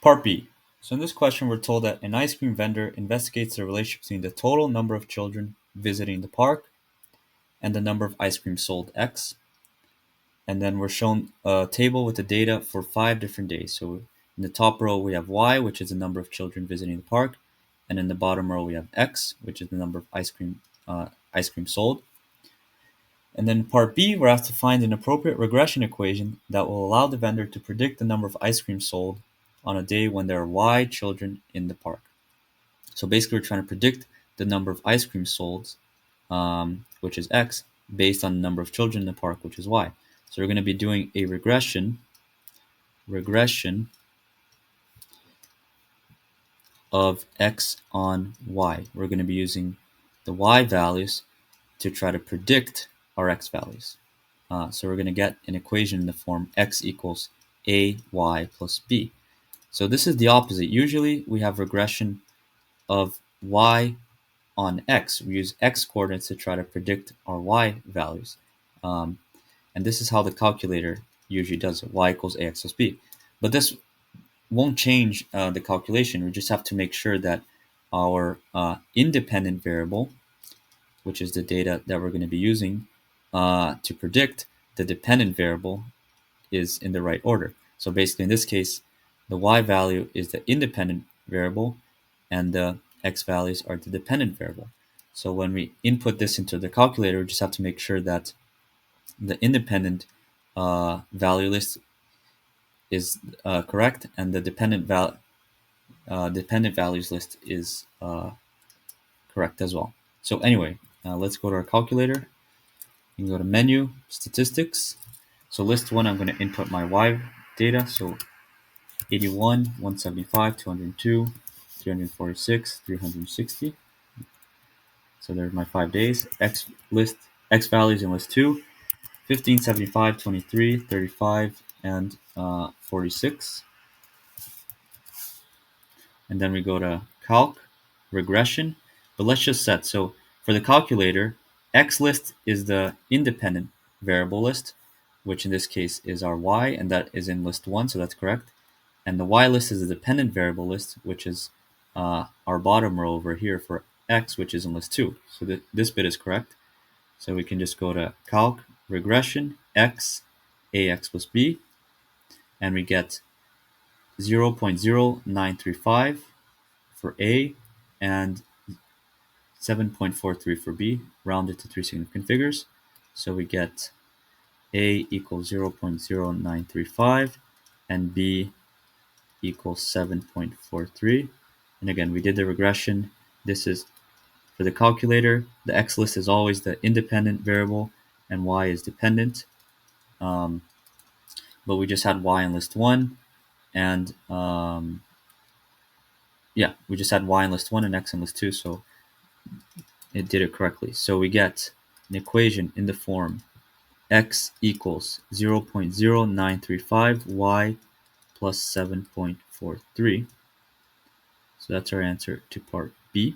Part B. So in this question, we're told that an ice cream vendor investigates the relationship between the total number of children visiting the park and the number of ice cream sold, X. And then we're shown a table with the data for 5 different days. So in the top row, we have Y, which is the number of children visiting the park. And in the bottom row, we have X, which is the number of ice cream sold. And then part B, we're asked to find an appropriate regression equation that will allow the vendor to predict the number of ice cream sold on a day when there are Y children in the park. So basically, we're trying to predict the number of ice cream sold, which is X, based on the number of children in the park, which is Y. So we're going to be doing a regression of X on Y. We're going to be using the Y values to try to predict our X values. So we're going to get an equation in the form X equals AY plus B. So this is the opposite. Usually we have regression of Y on X. We use X coordinates to try to predict our Y values. And this is how the calculator usually does it, Y equals AX plus B. But this won't change the calculation. We just have to make sure that our independent variable, which is the data that we're going to be using to predict the dependent variable, is in the right order. So basically, in this case, the Y value is the independent variable and the X values are the dependent variable. So when we input this into the calculator, we just have to make sure that the independent value list is correct and the dependent values list is correct as well. So anyway, let's go to our calculator. You can go to menu, statistics. So list 1, I'm going to input my Y data. So 81, 175, 202, 346, 360. So there's my 5 days. X values in list 2, 15, 75, 23, 35, and 46. And then we go to calc, regression, but let's just set. So for the calculator, X list is the independent variable list, which in this case is our Y, and that is in list 1, so that's correct. And the Y list is the dependent variable list, which is our bottom row over here for X, which is in list 2. So this bit is correct. So we can just go to calc, regression, X, AX plus B, and we get 0.0935 for A and 7.43 for B, rounded to 3 significant figures. So we get A equals 0.0935 and B equals 7.43. And again, we did the regression. This is for the calculator. The X list is always the independent variable and Y is dependent. But we just had Y in list 1 and we just had Y in list 1 and X in list 2, so it did it correctly. So we get an equation in the form X equals 0.0935 Y plus 7.43. So that's our answer to part B.